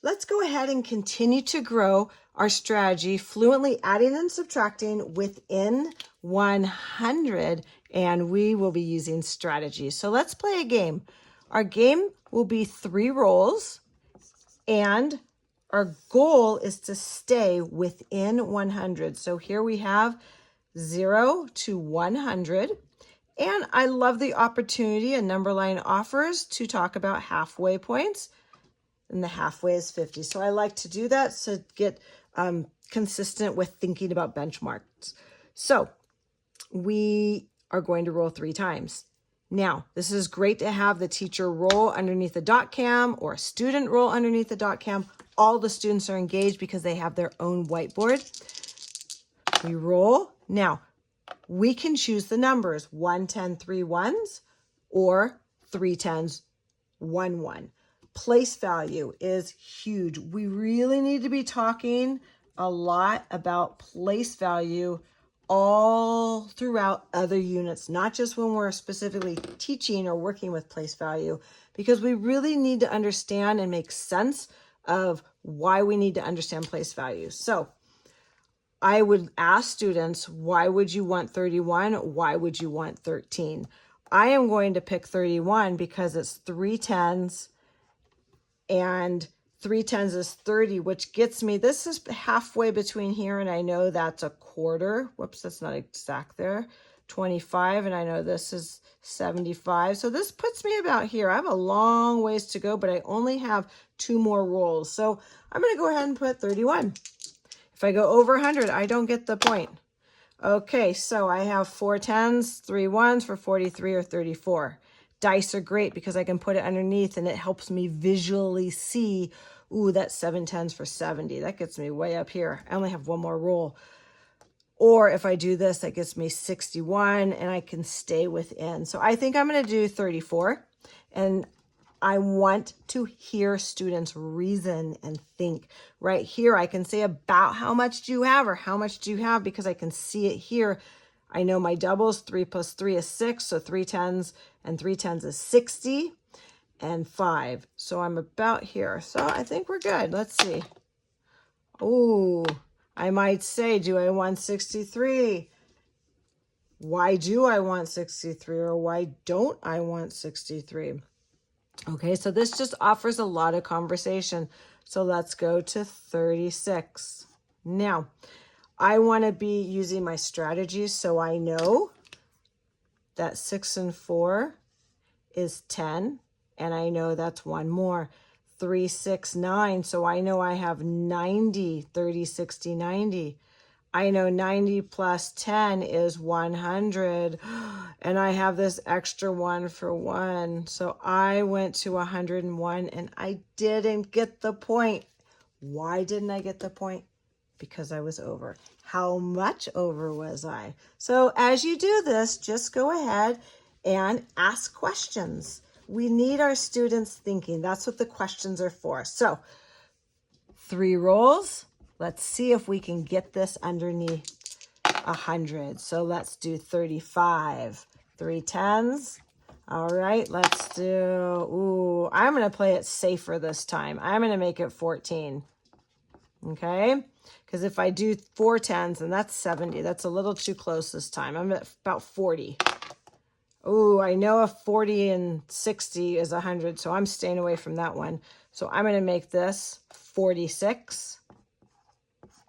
Let's go ahead and continue to grow our strategy, fluently adding and subtracting within 100, and we will be using strategy. So let's play a game. Our game will be 3 rolls, and our goal is to stay within 100. So here we have 0 to 100. And I love the opportunity a number line offers to talk about halfway points. And the halfway is 50. So I like to do that to get consistent with thinking about benchmarks. So we are going to roll 3 times. Now, this is great to have the teacher roll underneath the dot cam or a student roll underneath the dot cam. All the students are engaged because they have their own whiteboard. We roll. Now, we can choose the numbers 1, 10, 3 ones or 3 10s, 1 1. Place value is huge. We really need to be talking a lot about place value all throughout other units, not just when we're specifically teaching or working with place value, because we really need to understand and make sense of why we need to understand place value. So I would ask students, why would you want 31? Why would you want 13? I am going to pick 31 because it's 3 10s, and 3 10s is 30, which gets me, this is halfway between here, and I know that's a quarter. Whoops, that's not exact there. 25, and I know this is 75. So this puts me about here. I have a long ways to go, but I only have 2 more rolls. So I'm going to go ahead and put 31. If I go over 100, I don't get the point. Okay, so I have 4 10s, 3 1s for 43 or 34. Dice are great because I can put it underneath and it helps me visually see, ooh, that's 7 10s for 70. That gets me way up here. I only have 1 more roll. Or if I do this, that gets me 61 and I can stay within. So I think I'm going to do 34. And I want to hear students reason and think. Right here, I can say about how much do you have or how much do you have because I can see it here. I know my doubles, 3 plus 3 is 6, so 3 10s and 3 10s is 60 and 5. So I'm about here. So I think we're good. Let's see. Oh, I might say, do I want 63? Why do I want 63 or why don't I want 63? Okay, so this just offers a lot of conversation. So let's go to 36. Now, I want to be using my strategies so I know that 6 and 4 is 10, and I know that's 1 more. 3, 6, 9, so I know I have 90, 30, 60, 90. I know 90 plus 10 is 100, and I have this extra 1 for 1. So I went to 101, and I didn't get the point. Why didn't I get the point? Because I was over. How much over was I? So as you do this, just go ahead and ask questions. We need our students thinking. That's what the questions are for. So 3 rolls. Let's see if we can get this underneath 100. So let's do 35. 3 10s. All right, let's do, ooh, I'm going to play it safer this time. I'm going to make it 14. Okay, because if I do 4 10s, and that's 70, that's a little too close this time. I'm at about 40. Oh, I know a 40 and 60 is 100, so I'm staying away from that one. So I'm going to make this 46.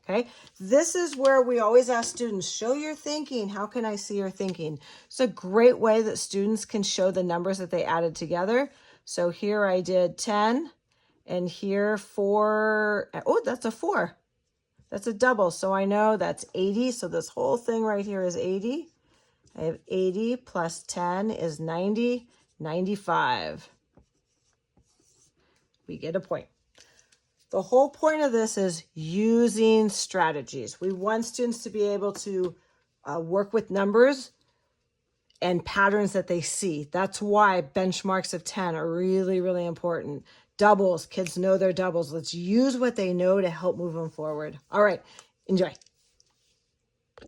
Okay, this is where we always ask students, show your thinking. How can I see your thinking? It's a great way that students can show the numbers that they added together. So here I did 10. And here 4, oh, that's a 4. That's a double. So I know that's 80. So this whole thing right here is 80. I have 80 plus 10 is 90, 95. We get a point. The whole point of this is using strategies. We want students to be able to work with numbers and patterns that they see. That's why benchmarks of 10 are really, really important. Doubles, kids know their doubles. Let's use what they know to help move them forward. All right, enjoy.